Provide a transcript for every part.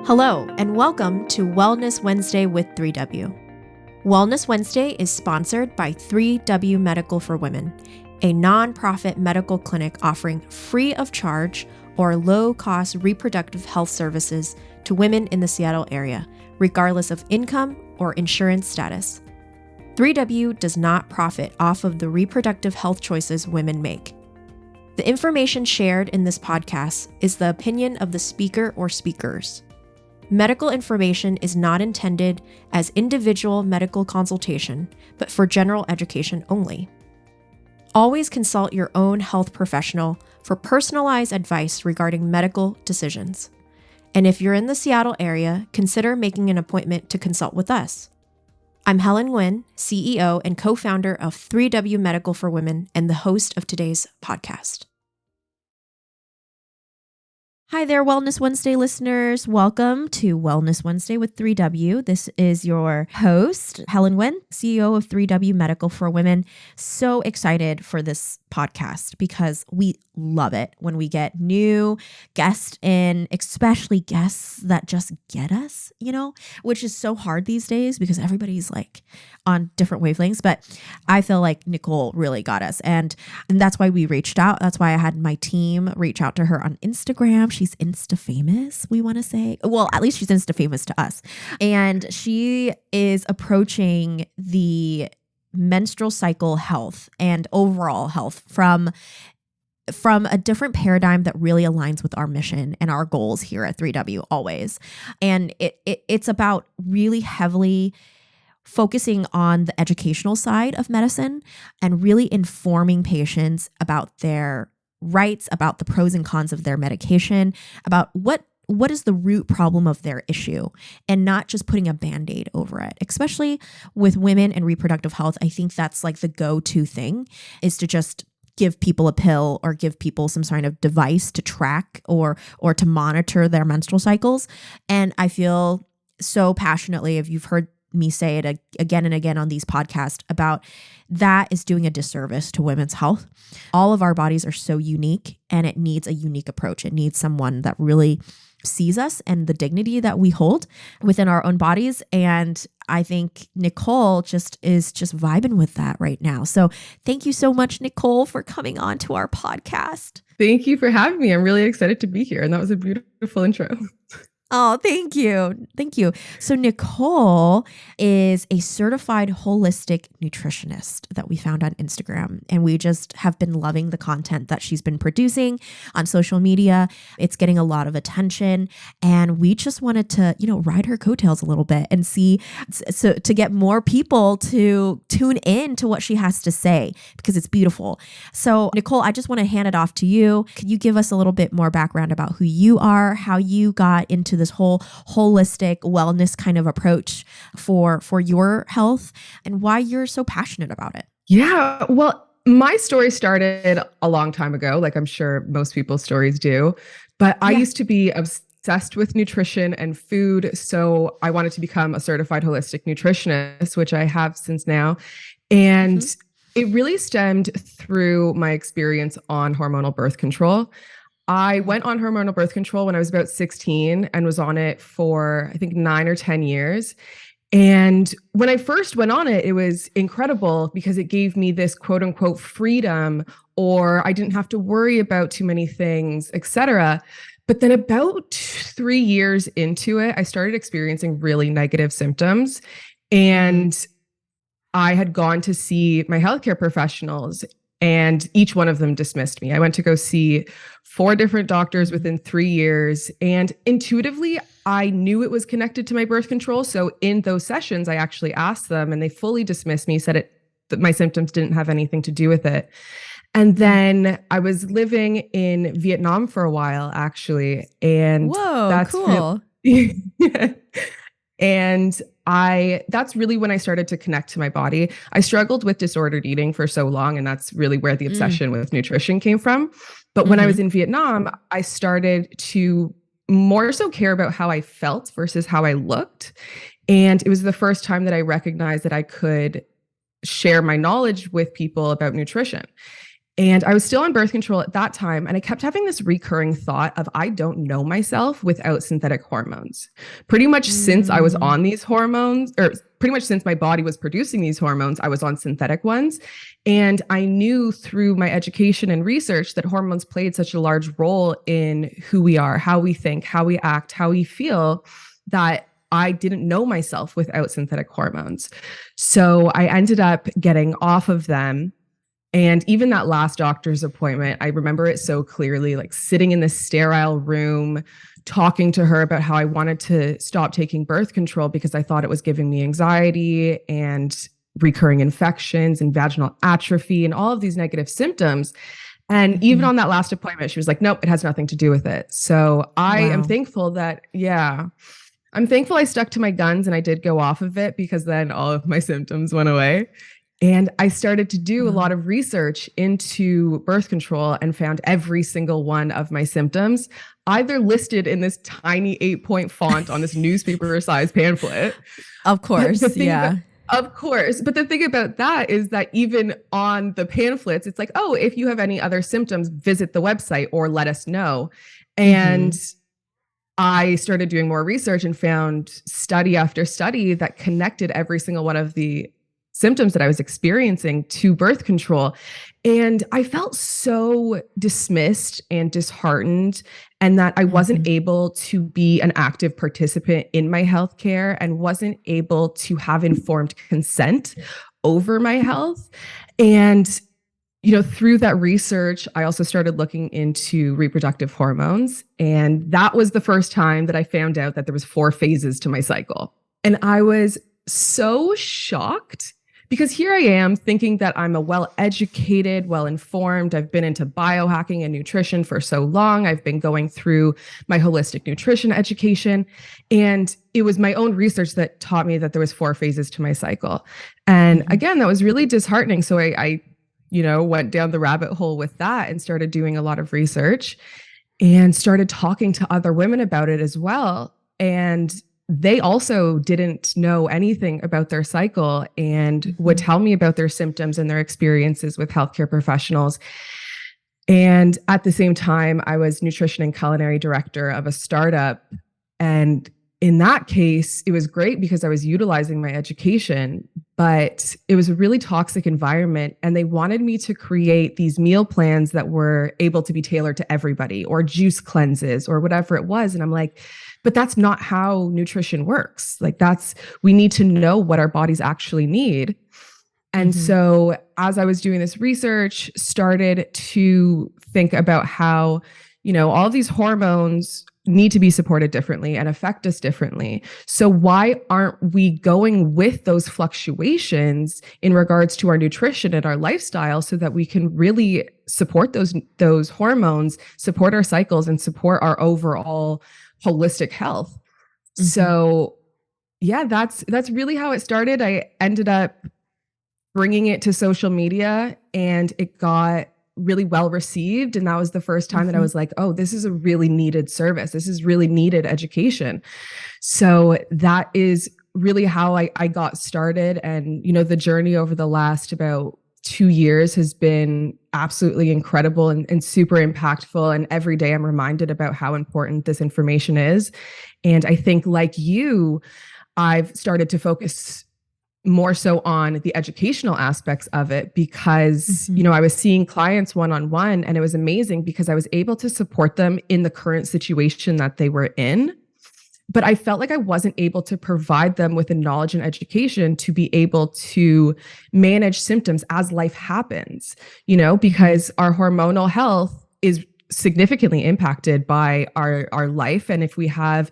Hello, and welcome to Wellness Wednesday with 3W. Wellness Wednesday is sponsored by 3W Medical for Women, a nonprofit medical clinic offering free of charge or low-cost reproductive health services to women in the Seattle area, regardless of income or insurance status. 3W does not profit off of the reproductive health choices women make. The information shared in this podcast is the opinion of the speaker or speakers. Medical information is not intended as individual medical consultation, but for general education only. Always consult your own health professional for personalized advice regarding medical decisions. And if you're in the Seattle area, consider making an appointment to consult with us. I'm Helen Nguyen, CEO and co-founder of 3W Medical for Women and the host of today's podcast. Hi there, Wellness Wednesday listeners. Welcome to Wellness Wednesday with 3W. This is your host, Helen Nguyen, CEO of 3W Medical for Women. So excited for this podcast because we love it when we get new guests in, especially guests that just get us, which is so hard these days because everybody's like on different wavelengths. But I feel like Nicole really got us. And that's why we reached out. That's why I had my team reach out to her on Instagram. She's Insta famous, we want to say. Well, at least she's Insta famous to us. And she is approaching the menstrual cycle health and overall health from a different paradigm that really aligns with our mission and our goals here at 3W always. And it's about really heavily focusing on the educational side of medicine and really informing patients about their rights, about the pros and cons of their medication, about what is the root problem of their issue, and not just putting a Band-Aid over it. Especially with women and reproductive health, I think that's like the go-to thing, is to just give people a pill or give people some sort of device to track or to monitor their menstrual cycles. And I feel so passionately, if you've heard me say it again and again on these podcasts, about that is doing a disservice to women's health. All of our bodies are so unique and it needs a unique approach. It needs someone that really sees us and the dignity that we hold within our own bodies. And I think Nicole is vibing with that right now. So thank you so much, Nicole, for coming on to our podcast. Thank you for having me. I'm really excited to be here. And that was a beautiful intro. Oh, thank you. Thank you. So Nicole is a certified holistic nutritionist that we found on Instagram. And we just have been loving the content that she's been producing on social media. It's getting a lot of attention. And we just wanted to, ride her coattails a little bit and see, so to get more people to tune in to what she has to say, because it's beautiful. So Nicole, I just want to hand it off to you. Could you give us a little bit more background about who you are, how you got into this whole holistic wellness kind of approach for your health, and why you're so passionate about it? Yeah, well, my story started a long time ago, like I'm sure most people's stories do, but I used to be obsessed with nutrition and food. So I wanted to become a certified holistic nutritionist, which I have since now. And it really stemmed through my experience on hormonal birth control. I went on hormonal birth control when I was about 16 and was on it for, I think, 9 or 10 years. And when I first went on it, it was incredible because it gave me this quote unquote freedom, or I didn't have to worry about too many things, etc. But then about 3 years into it, I started experiencing really negative symptoms. And I had gone to see my healthcare professionals, and each one of them dismissed me. I went to go see 4 different doctors within 3 years. And intuitively, I knew it was connected to my birth control. So in those sessions, I actually asked them and they fully dismissed me, said that my symptoms didn't have anything to do with it. And then I was living in Vietnam for a while, actually. And that's cool. And that's really when I started to connect to my body. I struggled with disordered eating for so long, and that's really where the obsession with nutrition came from. But when I was in Vietnam, I started to more so care about how I felt versus how I looked. And it was the first time that I recognized that I could share my knowledge with people about nutrition. And I was still on birth control at that time. And I kept having this recurring thought of, I don't know myself without synthetic hormones. Pretty much since I was on these hormones, or pretty much since my body was producing these hormones, I was on synthetic ones. And I knew through my education and research that hormones played such a large role in who we are, how we think, how we act, how we feel, that I didn't know myself without synthetic hormones. So I ended up getting off of them. And even that last doctor's appointment, I remember it so clearly, like sitting in this sterile room, talking to her about how I wanted to stop taking birth control because I thought it was giving me anxiety and recurring infections and vaginal atrophy and all of these negative symptoms. And even on that last appointment, she was like, nope, it has nothing to do with it. So I am thankful that, I'm thankful I stuck to my guns and I did go off of it, because then all of my symptoms went away. And I started to do a lot of research into birth control and found every single one of my symptoms either listed in this tiny 8-point font on this newspaper-sized pamphlet. Of course, Of course. But the thing about that is that even on the pamphlets, it's like, oh, if you have any other symptoms, visit the website or let us know. And I started doing more research and found study after study that connected every single one of the symptoms that I was experiencing to birth control. And I felt so dismissed and disheartened, and that I wasn't able to be an active participant in my healthcare and wasn't able to have informed consent over my health. And through that research, I also started looking into reproductive hormones. And that was the first time that I found out that there was 4 phases to my cycle. And I was so shocked, because here I am thinking that I'm a well-educated, well-informed. I've been into biohacking and nutrition for so long. I've been going through my holistic nutrition education. And it was my own research that taught me that there was 4 phases to my cycle. And again, that was really disheartening. So I went down the rabbit hole with that and started doing a lot of research and started talking to other women about it as well. And they also didn't know anything about their cycle and would tell me about their symptoms and their experiences with healthcare professionals. And at the same time, I was nutrition and culinary director of a startup. And in that case, it was great because I was utilizing my education, but it was a really toxic environment. And they wanted me to create these meal plans that were able to be tailored to everybody, or juice cleanses or whatever it was. And I'm like, but that's not how nutrition works. Like, we need to know what our bodies actually need. And so as I was doing this research, started to think about how, all these hormones need to be supported differently and affect us differently. So why aren't we going with those fluctuations in regards to our nutrition and our lifestyle, so that we can really support those hormones, support our cycles, and support our overall holistic health? So that's really how it started. I ended up bringing it to social media, and it got really well received. And that was the first time that I was like, oh, this is a really needed service. This is really needed education. So that is really how I got started. And, the journey over the last about 2 years has been absolutely incredible and super impactful. And every day I'm reminded about how important this information is. And I think, like you, I've started to focus more so on the educational aspects of it, because, I was seeing clients one-on-one, and it was amazing because I was able to support them in the current situation that they were in. But I felt like I wasn't able to provide them with the knowledge and education to be able to manage symptoms as life happens, because our hormonal health is significantly impacted by our life. And if we have,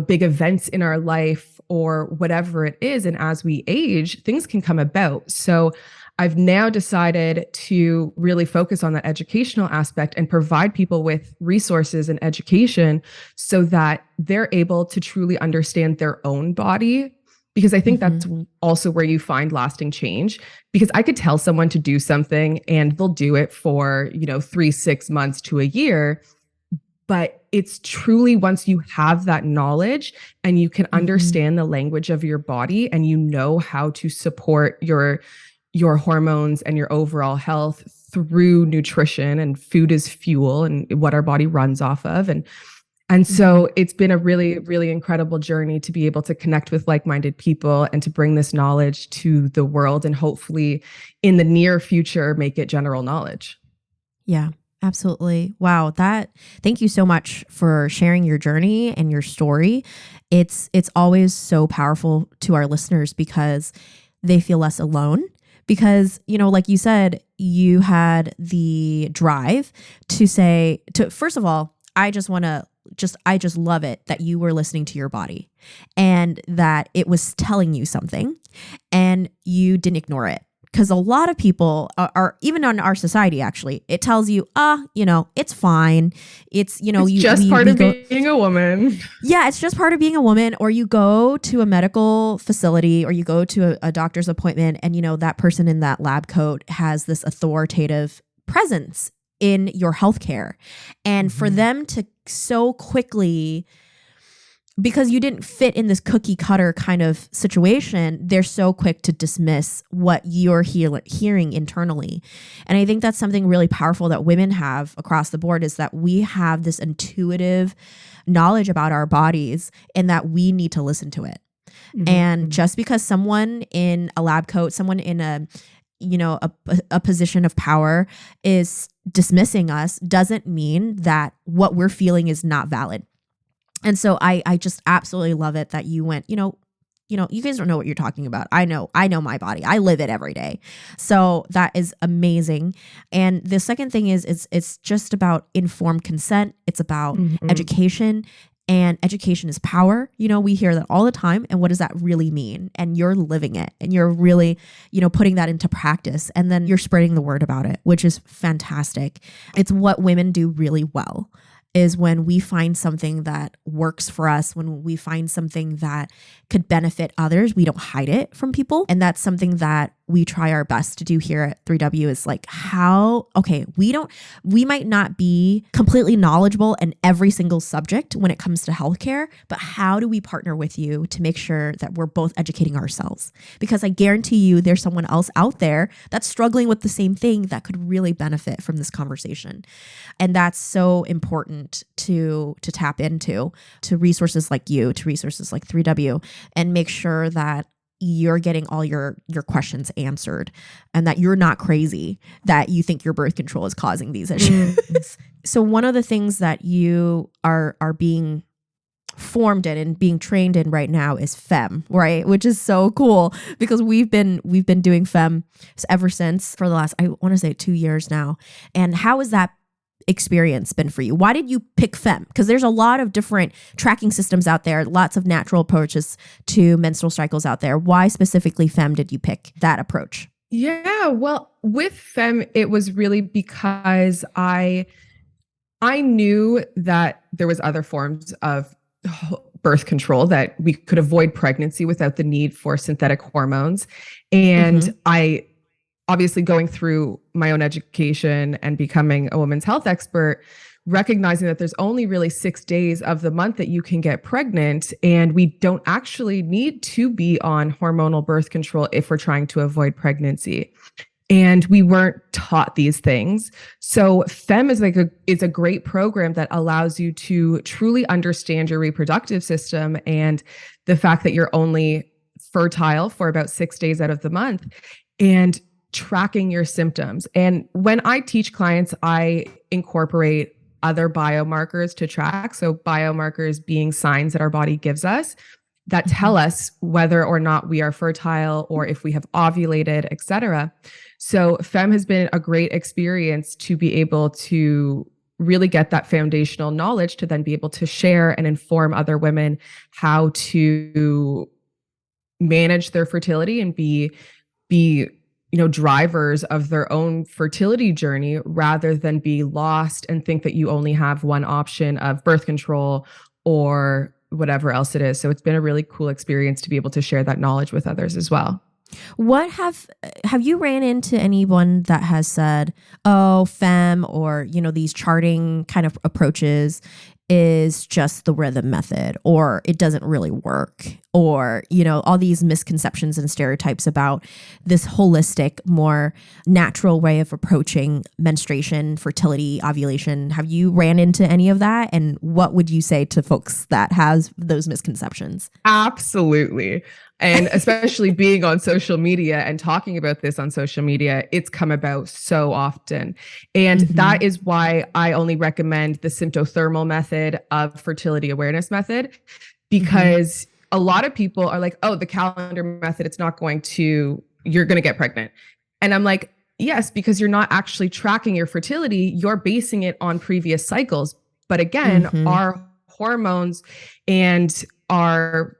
big events in our life or whatever it is, and as we age, things can come about. So I've now decided to really focus on that educational aspect and provide people with resources and education so that they're able to truly understand their own body. Because I think that's also where you find lasting change. Because I could tell someone to do something and they'll do it for, 3-6 months to a year. But it's truly once you have that knowledge and you can understand the language of your body, and how to support your hormones and your overall health through nutrition, and food is fuel and what our body runs off of. And so it's been a really, really incredible journey to be able to connect with like-minded people and to bring this knowledge to the world, and hopefully in the near future, make it general knowledge. Yeah, absolutely. Wow, thank you so much for sharing your journey and your story. It's always so powerful to our listeners because they feel less alone. Because, like you said, you had the drive to say, first of all, I just love it that you were listening to your body and that it was telling you something and you didn't ignore it. Because a lot of people are even in our society, actually, it tells you, it's fine. It's, it's just part of being a woman. Yeah, it's just part of being a woman. Or you go to a medical facility or you go to a doctor's appointment and, that person in that lab coat has this authoritative presence in your healthcare. And for them to so quickly, because you didn't fit in this cookie cutter kind of situation, they're so quick to dismiss what you're hearing internally. And I think that's something really powerful that women have across the board, is that we have this intuitive knowledge about our bodies and that we need to listen to it. And just because someone in a lab coat, someone in a position of power is dismissing us, doesn't mean that what we're feeling is not valid. And so I just absolutely love it that you went, you guys don't know what you're talking about. I know my body. I live it every day. So that is amazing. And the second thing is it's just about informed consent. It's about education, and education is power. We hear that all the time. And what does that really mean? And you're living it, and you're really, putting that into practice, and then you're spreading the word about it, which is fantastic. It's what women do really well, is when we find something that works for us, when we find something that could benefit others, we don't hide it from people. And that's something that we try our best to do here at 3W, is like, we might not be completely knowledgeable in every single subject when it comes to healthcare, but how do we partner with you to make sure that we're both educating ourselves? Because I guarantee you there's someone else out there that's struggling with the same thing that could really benefit from this conversation. And that's so important to tap into, to resources like you, to resources like 3W, and make sure that you're getting all your questions answered, and that you're not crazy, that you think your birth control is causing these issues. So one of the things that you are being formed in and being trained in right now is FEM, right? Which is so cool, because we've been doing FEM ever since, for the last, I want to say 2 years now. And how has that experience been for you? Why did you pick FEM? Because there's a lot of different tracking systems out there, lots of natural approaches to menstrual cycles out there. Why specifically FEM did you pick that approach? Yeah, well, with FEM, it was really because I knew that there was other forms of birth control, that we could avoid pregnancy without the need for synthetic hormones. And I obviously, going through my own education and becoming a women's health expert, recognizing that there's only really 6 days of the month that you can get pregnant, and we don't actually need to be on hormonal birth control if we're trying to avoid pregnancy. And we weren't taught these things. So FEM is it's a great program that allows you to truly understand your reproductive system and the fact that you're only fertile for about 6 days out of the month, and tracking your symptoms. And when I teach clients, I incorporate other biomarkers to track. So biomarkers being signs that our body gives us that tell us whether or not we are fertile, or if we have ovulated, etc. So FEM has been a great experience to be able to really get that foundational knowledge to then be able to share and inform other women how to manage their fertility and be drivers of their own fertility journey, rather than be lost and think that you only have one option of birth control or whatever else it is. So it's been a really cool experience to be able to share that knowledge with others as well. What have you ran into anyone that has said, "Oh, fem," or these charting kind of approaches is just the rhythm method, or it doesn't really work, or all these misconceptions and stereotypes about this holistic, more natural way of approaching menstruation, fertility, ovulation? Have you ran into any of that? And what would you say to folks that has those misconceptions? Absolutely. And especially being on social media and talking about this on social media, it's come about so often. And Mm-hmm. that is why I only recommend the symptothermal method of fertility awareness method, Mm-hmm. because a lot of people are like, oh, the calendar method, you're going to get pregnant. And I'm like, yes, because you're not actually tracking your fertility, you're basing it on previous cycles. But again, Mm-hmm. our hormones and our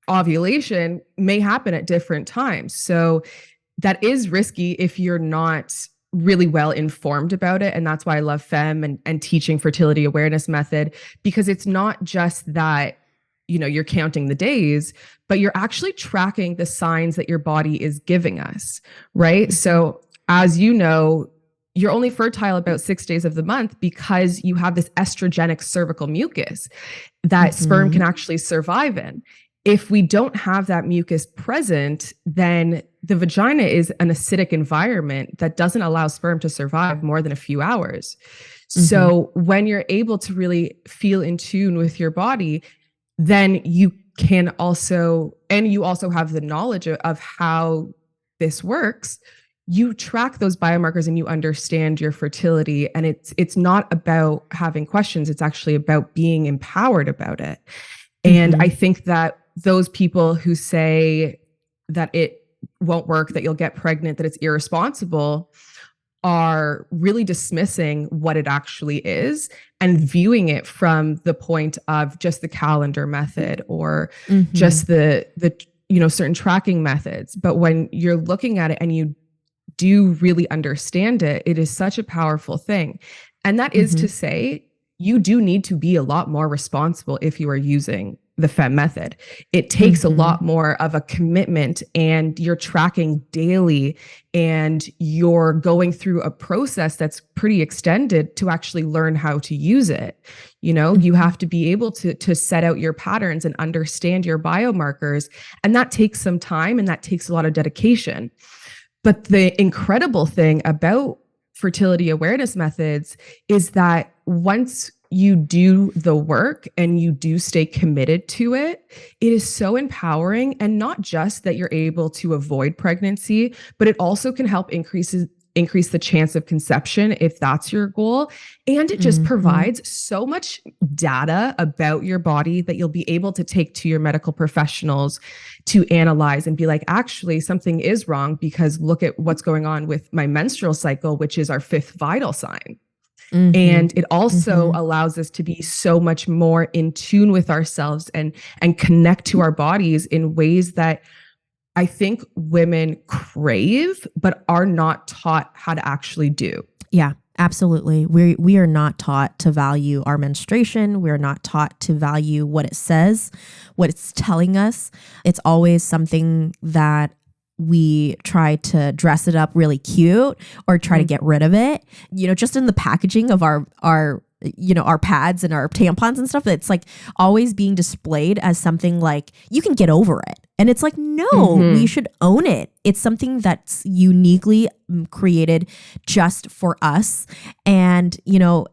ovulation may happen at different times. So that is risky if you're not really well informed about it. And that's why I love FEM and teaching fertility awareness method, because it's not just that, you're counting the days, but you're actually tracking the signs that your body is giving us, right? Mm-hmm. So as you know, you're only fertile about 6 days of the month because you have this estrogenic cervical mucus that sperm Mm-hmm. can actually survive in. If we don't have that mucus present, then the vagina is an acidic environment that doesn't allow sperm to survive more than a few hours. Mm-hmm. So when you're able to really feel in tune with your body, then you can also, and you also have the knowledge of how this works. You track those biomarkers and you understand your fertility, and it's not about having questions, it's actually about being empowered about it. And Mm-hmm. I think that those people who say that it won't work, that you'll get pregnant, that it's irresponsible, are really dismissing what it actually is and viewing it from the point of just the calendar method or Mm-hmm. just the certain tracking methods. But when you're looking at it and you do really understand it, it is such a powerful thing. And that is Mm-hmm. to say, you do need to be a lot more responsible if you are using the FEM method. It takes a Mm-hmm. lot more of a commitment, and you're tracking daily, and you're going through a process that's pretty extended to actually learn how to use it. You Mm-hmm. have to be able to set out your patterns and understand your biomarkers. And that takes some time and that takes a lot of dedication. But the incredible thing about fertility awareness methods is that once you do the work and you do stay committed to it, it is so empowering. And not just that you're able to avoid pregnancy, but it also can help increase the chance of conception if that's your goal. And it just Mm-hmm. provides so much data about your body that you'll be able to take to your medical professionals to analyze and be like, actually, something is wrong because look at what's going on with my menstrual cycle, which is our fifth vital sign. Mm-hmm. And it also Mm-hmm. allows us to be so much more in tune with ourselves and connect to our bodies in ways that I think women crave, but are not taught how to actually do. Yeah, absolutely. We are not taught to value our menstruation. We're not taught to value what it says, what it's telling us. It's always something that we try to dress it up really cute or try to Mm-hmm. get rid of it. Just in the packaging of our pads and our tampons and stuff, it's like always being displayed as something like you can get over it. And it's like, no, we Mm-hmm. should own it. It's something that's uniquely created just for us. And,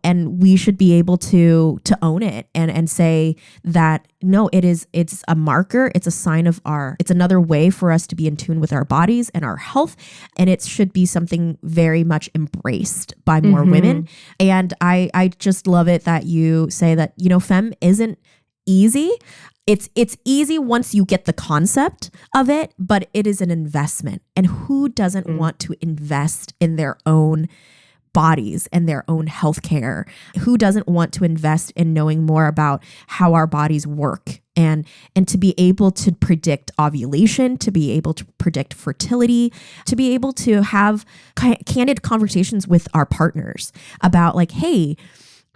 and we should be able to own it and say that, no, it's a marker. It's a sign of it's another way for us to be in tune with our bodies and our health. And it should be something very much embraced by more women. Mm-hmm. And I just love it that you say that, fem isn't easy. It's easy once you get the concept of it, but it is an investment. And who doesn't want to invest in their own bodies and their own healthcare? Who doesn't want to invest in knowing more about how our bodies work and to be able to predict ovulation, to be able to predict fertility, to be able to have candid conversations with our partners about like, hey,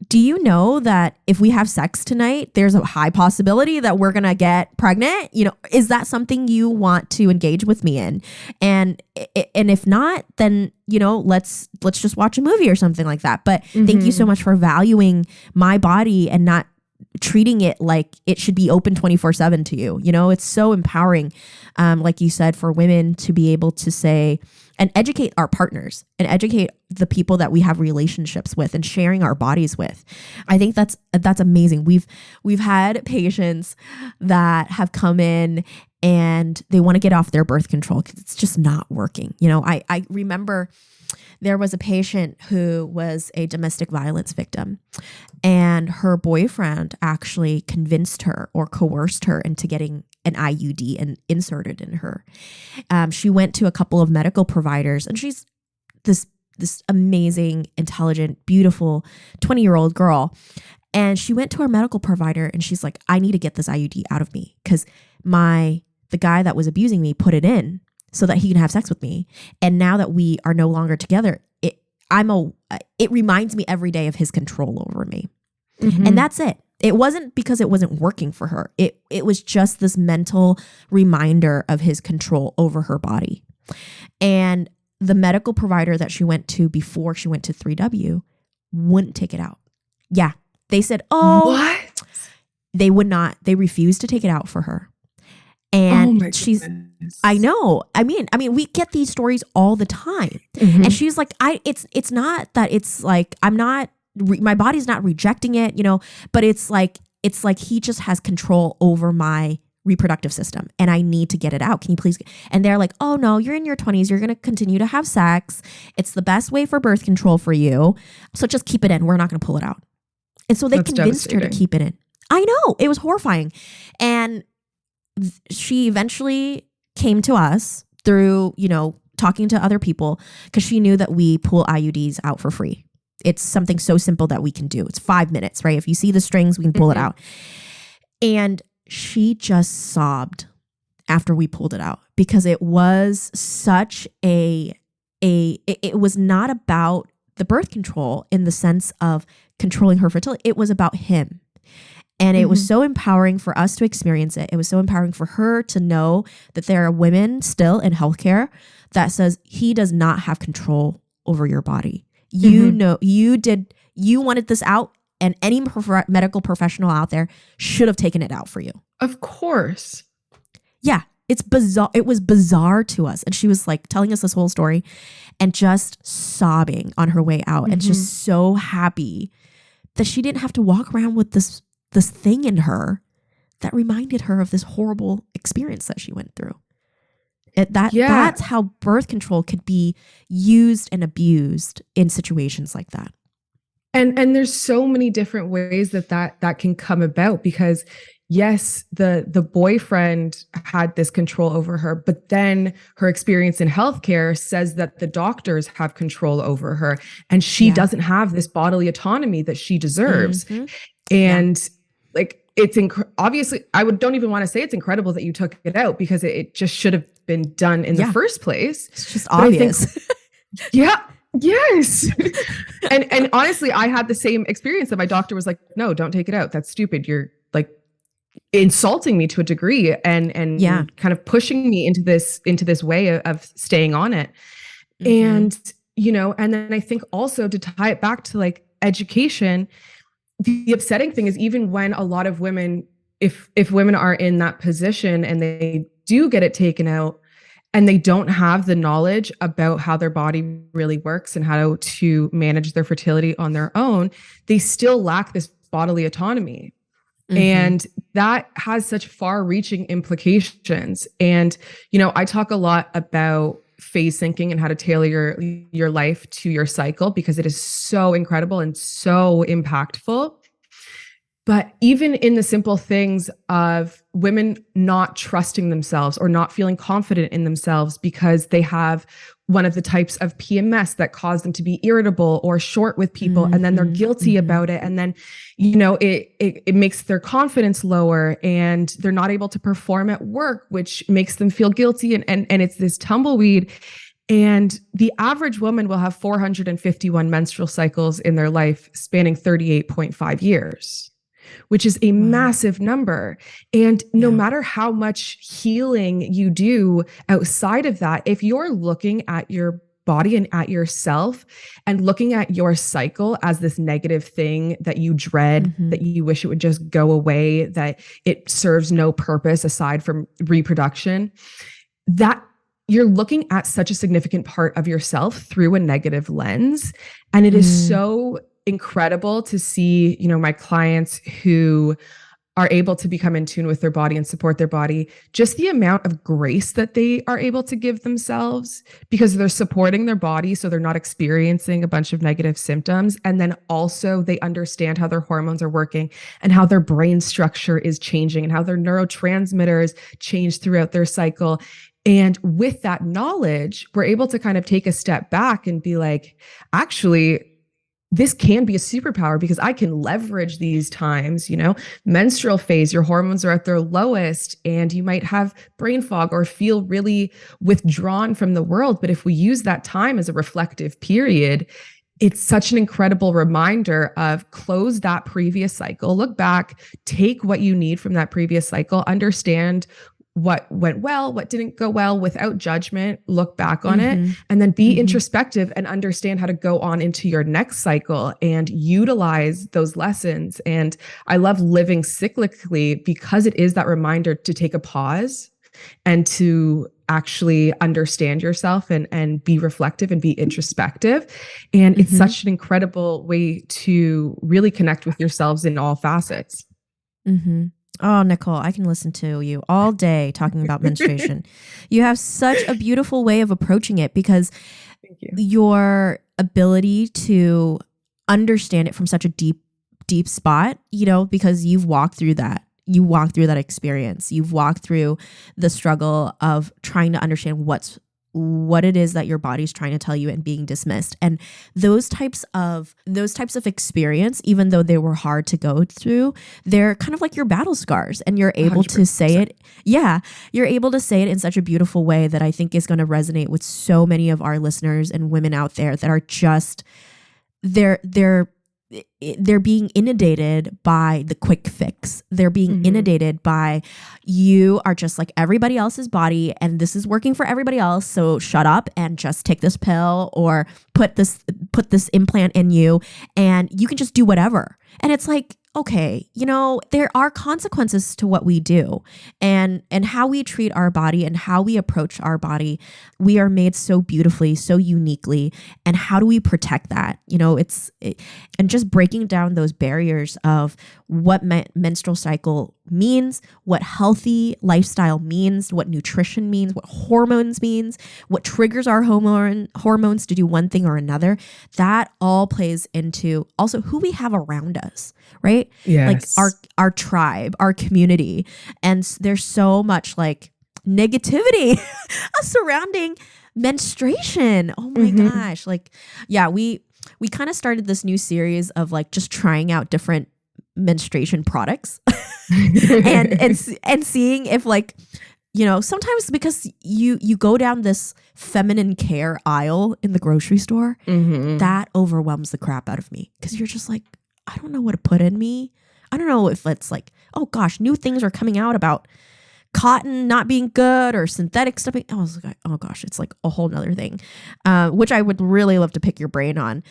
do you know that if we have sex tonight, there's a high possibility that we're going to get pregnant? You know, is that something you want to engage with me in? And if not, then, you know, let's just watch a movie or something like that. But thank you so much for valuing my body and not treating it like it should be open 24/7 to you. You know, it's so empowering, like you said, for women to be able to say and educate our partners and educate the people that we have relationships with and sharing our bodies with. I think that's amazing. We've had patients that have come in and they want to get off their birth control because it's just not working. You know, I remember there was a patient who was a domestic violence victim, and her boyfriend actually convinced her or coerced her into getting an IUD and inserted in her. She went to a couple of medical providers, and she's this amazing, intelligent, beautiful 20-year-old girl. And she went to her medical provider and she's like, I need to get this IUD out of me because the guy that was abusing me put it in so that he can have sex with me. And now that we are no longer together, it reminds me every day of his control over me. And that's it. It wasn't because it wasn't working for her. It was just this mental reminder of his control over her body. And the medical provider that she went to before she went to 3W wouldn't take it out. Yeah. They said, what? They would not. They refused to take it out for her. And I know. I mean, we get these stories all the time. And she's like, it's not that it's like, my body's not rejecting it, you know, but it's like he just has control over my reproductive system and I need to get it out. Can you please? And they're like, oh no, you're in your 20s. You're going to continue to have sex. It's the best way for birth control for you. So just keep it in. We're not going to pull it out. And so they convinced her to keep it in. I know. It was horrifying. And she eventually came to us through, you know, talking to other people because she knew that we pull IUDs out for free. It's something so simple that we can do. It's 5 minutes, right? If you see the strings, we can pull it out. And she just sobbed after we pulled it out because it was such it was not about the birth control in the sense of controlling her fertility. It was about him. And it was so empowering for us to experience it. It was so empowering for her to know that there are women still in healthcare that says he does not have control over your body. You know, you wanted this out, and any medical professional out there should have taken it out for you. Of course. Yeah. It's bizarre. It was bizarre to us. And she was like telling us this whole story and just sobbing on her way out and just so happy that she didn't have to walk around with this thing in her that reminded her of this horrible experience that she went through. That's how birth control could be used and abused in situations like that. And there's so many different ways that can come about because yes, the boyfriend had this control over her, but then her experience in healthcare says that the doctors have control over her and she doesn't have this bodily autonomy that she deserves. And like, it's obviously, don't even want to say it's incredible that you took it out because it just should have been done in the first place. It's just obvious. Yes. and honestly, I had the same experience that my doctor was like, no, don't take it out. That's stupid. You're like insulting me to a degree and kind of pushing me into this way of staying on it. And, you know, and then I think also to tie it back to like education, the upsetting thing is even when a lot of women, if women are in that position and they do get it taken out and they don't have the knowledge about how their body really works and how to manage their fertility on their own, they still lack this bodily autonomy. And that has such far-reaching implications. And, you know, I talk a lot about phase syncing and how to tailor your life to your cycle because it is so incredible and so impactful. But even in the simple things of women not trusting themselves or not feeling confident in themselves because they have one of the types of PMS that cause them to be irritable or short with people, and then they're guilty about it. And then, you know, it makes their confidence lower and they're not able to perform at work, which makes them feel guilty. And it's this tumbleweed. And the average woman will have 451 menstrual cycles in their life, spanning 38.5 years, which is a Wow. massive number. And no Yeah. matter how much healing you do outside of that, if you're looking at your body and at yourself and looking at your cycle as this negative thing that you dread, Mm-hmm. that you wish it would just go away, that it serves no purpose aside from reproduction, that you're looking at such a significant part of yourself through a negative lens. And it is Mm. so incredible to see, my clients who are able to become in tune with their body and support their body, just the amount of grace that they are able to give themselves because they're supporting their body. So they're not experiencing a bunch of negative symptoms. And then also they understand how their hormones are working and how their brain structure is changing and how their neurotransmitters change throughout their cycle. And with that knowledge, we're able to kind of take a step back and be like, actually, this can be a superpower because I can leverage these times, menstrual phase, your hormones are at their lowest and you might have brain fog or feel really withdrawn from the world. But if we use that time as a reflective period, it's such an incredible reminder of close that previous cycle, look back, take what you need from that previous cycle, understand what went well, what didn't go well without judgment, look back on it, Mm-hmm. and then be Mm-hmm. introspective and understand how to go on into your next cycle and utilize those lessons. And I love living cyclically because it is that reminder to take a pause and to actually understand yourself and be reflective and be introspective. And it's Mm-hmm. such an incredible way to really connect with yourselves in all facets. Mm-hmm. Oh, Nicole, I can listen to you all day talking about menstruation. You have such a beautiful way of approaching it because Thank you. your ability to understand it from such a deep spot, because you've walked through that. You walked through that experience. You've walked through the struggle of trying to understand what it is that your body's trying to tell you and being dismissed. And those types of experience, even though they were hard to go through, they're kind of like your battle scars, and you're able to say 100%. it. Yeah, you're able to say it in such a beautiful way that I think is going to resonate with so many of our listeners and women out there that are just they're being inundated by the quick fix. They're being inundated by, you are just like everybody else's body and this is working for everybody else. So shut up and just take this pill or put this implant in you and you can just do whatever. And it's like, okay, there are consequences to what we do and how we treat our body and how we approach our body. We are made so beautifully, so uniquely. And how do we protect that? And just breaking down those barriers of what menstrual cycle means, what healthy lifestyle means, what nutrition means, what hormones means, what triggers our hormones to do one thing or another. That all plays into also who we have around us, right? Yes. Like our tribe, our community. And there's so much like negativity surrounding menstruation. Oh my gosh. Like, yeah, we kind of started this new series of like just trying out different menstruation products and seeing if like, sometimes because you go down this feminine care aisle in the grocery store, that overwhelms the crap out of me because you're just like, I don't know what to put in me. I don't know if it's like, oh gosh, new things are coming out about cotton not being good or synthetic stuff. I was like, oh gosh, it's like a whole nother thing, which I would really love to pick your brain on.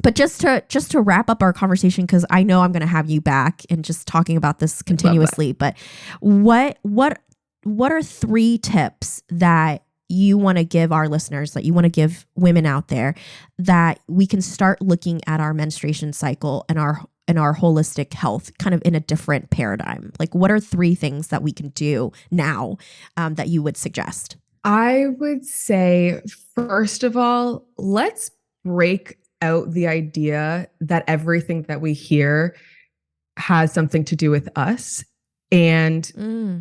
But just to wrap up our conversation, because I know I'm going to have you back and just talking about this continuously. But what are 3 tips that you want to give our listeners, that you want to give women out there, that we can start looking at our menstruation cycle and our holistic health kind of in a different paradigm? Like, what are 3 things that we can do now that you would suggest? I would say, first of all, let's break out the idea that everything that we hear has something to do with us. And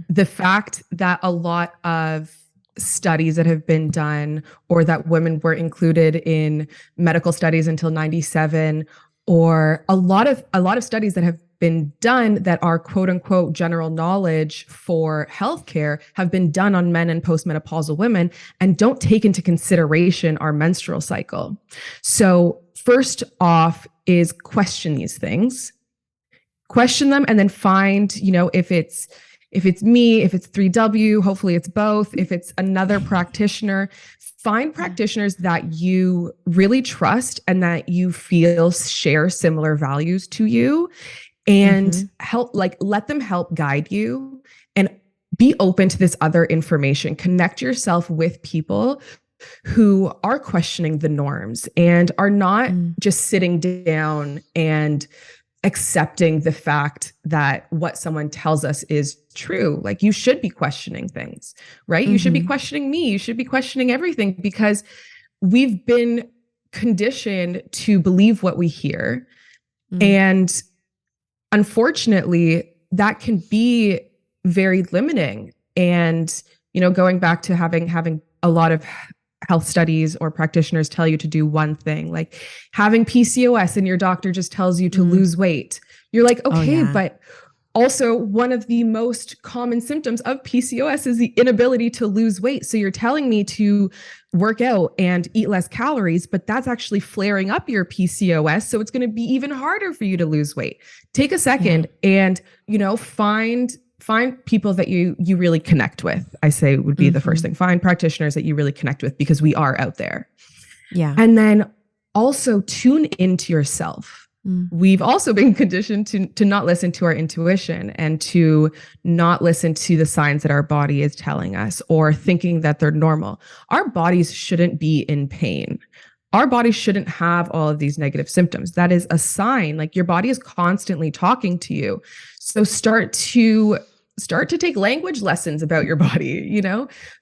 the fact that a lot of studies that have been done, or that women were included in medical studies until 97, or a lot of studies that have been done that are quote unquote general knowledge for healthcare have been done on men and postmenopausal women and don't take into consideration our menstrual cycle. So first off is question these things, question them, and then find, if it's me, if it's 3W, hopefully it's both. If it's another practitioner, find practitioners that you really trust and that you feel share similar values to you, and let them help guide you, and be open to this other information. Connect yourself with people who are questioning the norms and are not just sitting down and accepting the fact that what someone tells us is true. Like, you should be questioning things, right? You should be questioning me. You should be questioning everything, because we've been conditioned to believe what we hear. And unfortunately, that can be very limiting. And, going back to having a lot of health studies or practitioners tell you to do one thing, like having PCOS and your doctor just tells you to lose weight. You're like, okay, but also one of the most common symptoms of PCOS is the inability to lose weight. So you're telling me to work out and eat less calories, but that's actually flaring up your PCOS. So it's going to be even harder for you to lose weight. Take a second and, find people that you really connect with, I say would be the first thing. Find practitioners that you really connect with, because we are out there. Yeah. And then also tune into yourself. We've also been conditioned to not listen to our intuition and to not listen to the signs that our body is telling us, or thinking that they're normal. Our bodies shouldn't be in pain. Our bodies shouldn't have all of these negative symptoms. That is a sign. Like, your body is constantly talking to you. So start to take language lessons about your body,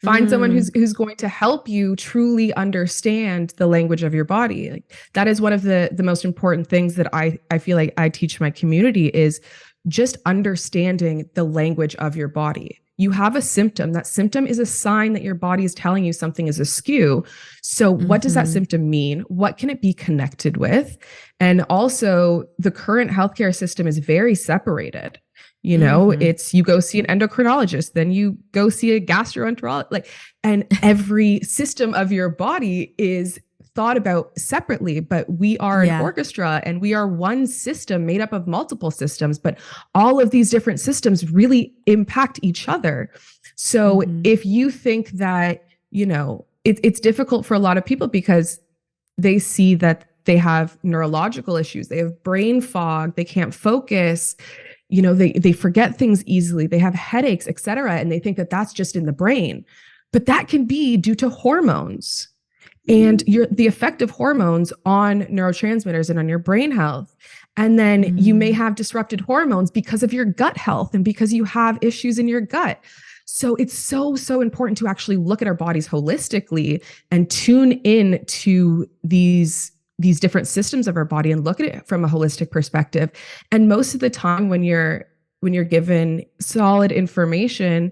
find someone who's going to help you truly understand the language of your body. Like, that is one of the most important things that I feel like I teach my community, is just understanding the language of your body. You have a symptom. That symptom is a sign that your body is telling you something is askew. So what does that symptom mean? What can it be connected with? And also, the current healthcare system is very separated. It's, you go see an endocrinologist, then you go see a gastroenterologist, and every system of your body is thought about separately, but we are an orchestra, and we are one system made up of multiple systems, but all of these different systems really impact each other. So if you think that, it's difficult for a lot of people because they see that they have neurological issues, they have brain fog, they can't focus, they forget things easily, they have headaches, etc. And they think that that's just in the brain, but that can be due to hormones and the effect of hormones on neurotransmitters and on your brain health. And then you may have disrupted hormones because of your gut health and because you have issues in your gut. So it's so important to actually look at our bodies holistically and tune in to these different systems of our body and look at it from a holistic perspective. And most of the time when you're given solid information,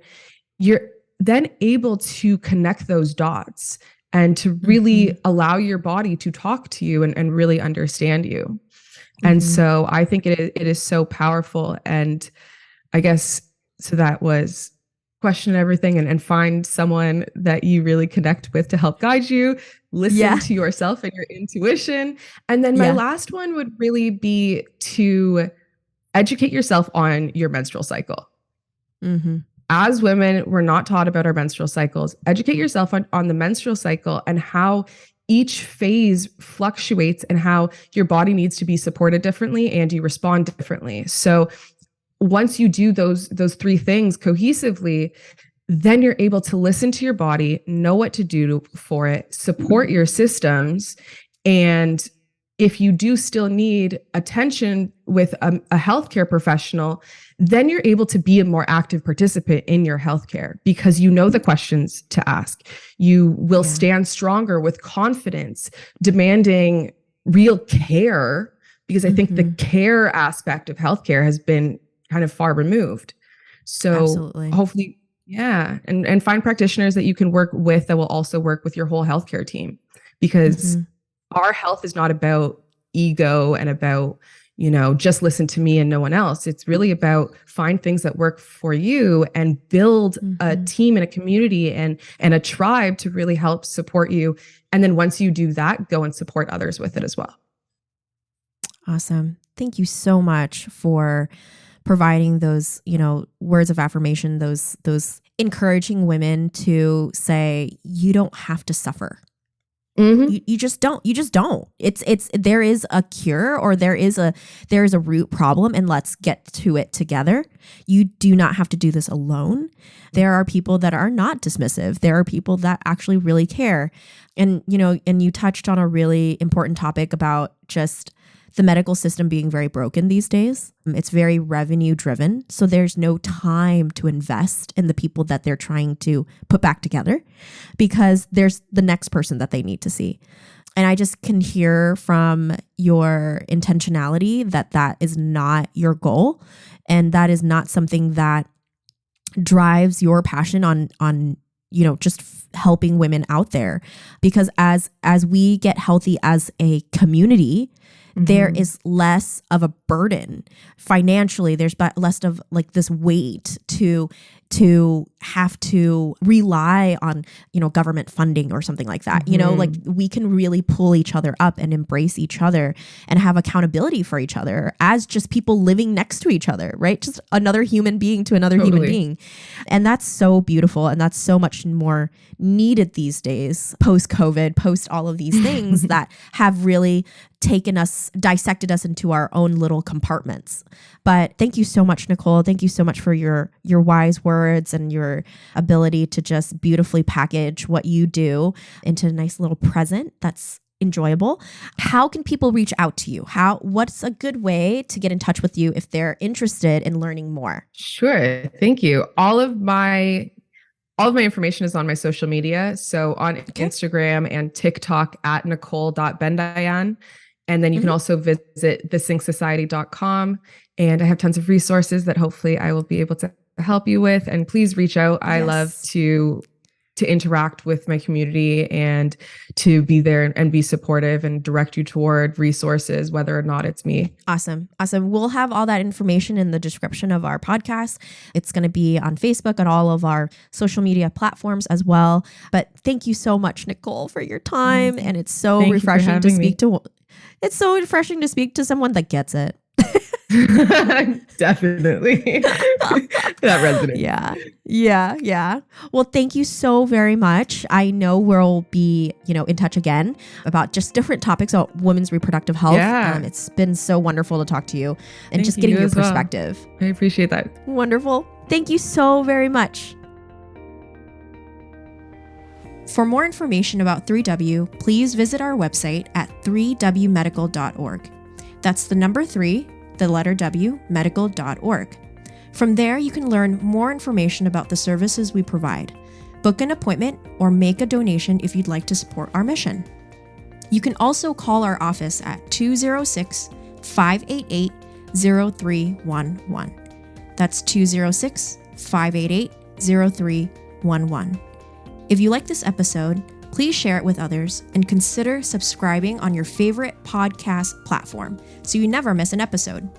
you're then able to connect those dots and to really allow your body to talk to you and really understand you. And so I think it is so powerful. And I guess, so that was question everything and find someone that you really connect with to help guide you. Listen to yourself and your intuition. And then my last one would really be to educate yourself on your menstrual cycle. As women, we're not taught about our menstrual cycles. Educate yourself on the menstrual cycle and how each phase fluctuates and how your body needs to be supported differently and you respond differently. So once you do those three things cohesively, then you're able to listen to your body, know what to do for it, support your systems. And if you do still need attention with a healthcare professional, then you're able to be a more active participant in your healthcare because you know the questions to ask. You will stand stronger with confidence, demanding real care, because I think the care aspect of healthcare has been kind of far removed. So hopefully, and find practitioners that you can work with that will also work with your whole healthcare team, because our health is not about ego and about, just listen to me and no one else. It's really about find things that work for you and build a team and a community and a tribe to really help support you. And then once you do that, go and support others with it as well. Awesome. Thank you so much for providing those, words of affirmation, those encouraging women to say, you don't have to suffer. You just don't. There is a cure, or there is a root problem, and let's get to it together. You do not have to do this alone. There are people that are not dismissive. There are people that actually really care. And, and you touched on a really important topic about just the medical system being very broken these days. It's very revenue driven. So there's no time to invest in the people that they're trying to put back together, because there's the next person that they need to see. And I just can hear from your intentionality that is not your goal. And that is not something that drives your passion on just helping women out there. Because as we get healthy as a community, there is less of a burden financially. There's less of like this weight to have to rely on, government funding or something like that. Like we can really pull each other up and embrace each other and have accountability for each other as just people living next to each other, right? Just another human being to another human being. And that's so beautiful. And that's so much more needed these days, post-COVID, post all of these things that have really dissected us into our own little compartments. But thank you so much, Nicole. Thank you so much for your wise words and your ability to just beautifully package what you do into a nice little present that's enjoyable. How can people reach out to you? What's a good way to get in touch with you if they're interested in learning more? Sure. Thank you. All of my information is on my social media. So on Instagram and TikTok at nicole.bendayan. And then you can also visit thesyncssociety.com. And I have tons of resources that hopefully I will be able to help you with. And please reach out. I love to interact with my community and to be there and be supportive and direct you toward resources, whether or not it's me. Awesome. We'll have all that information in the description of our podcast. It's going to be on Facebook and all of our social media platforms as well. But thank you so much, Nicole, for your time. And it's so refreshing to speak to. It's so refreshing to speak to someone that gets it. Definitely. That resonates. Yeah. Well, thank you so very much. I know we'll be, in touch again about just different topics about women's reproductive health. Yeah. It's been so wonderful to talk to you and just getting your perspective. Well. I appreciate that. Wonderful. Thank you so very much. For more information about 3W, please visit our website at 3wmedical.org. That's the number 3, the letter W, medical.org. From there, you can learn more information about the services we provide, book an appointment, or make a donation if you'd like to support our mission. You can also call our office at 206-588-0311. That's 206-588-0311. If you like this episode, please share it with others and consider subscribing on your favorite podcast platform so you never miss an episode.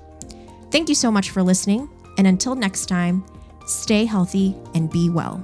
Thank you so much for listening, and until next time, stay healthy and be well.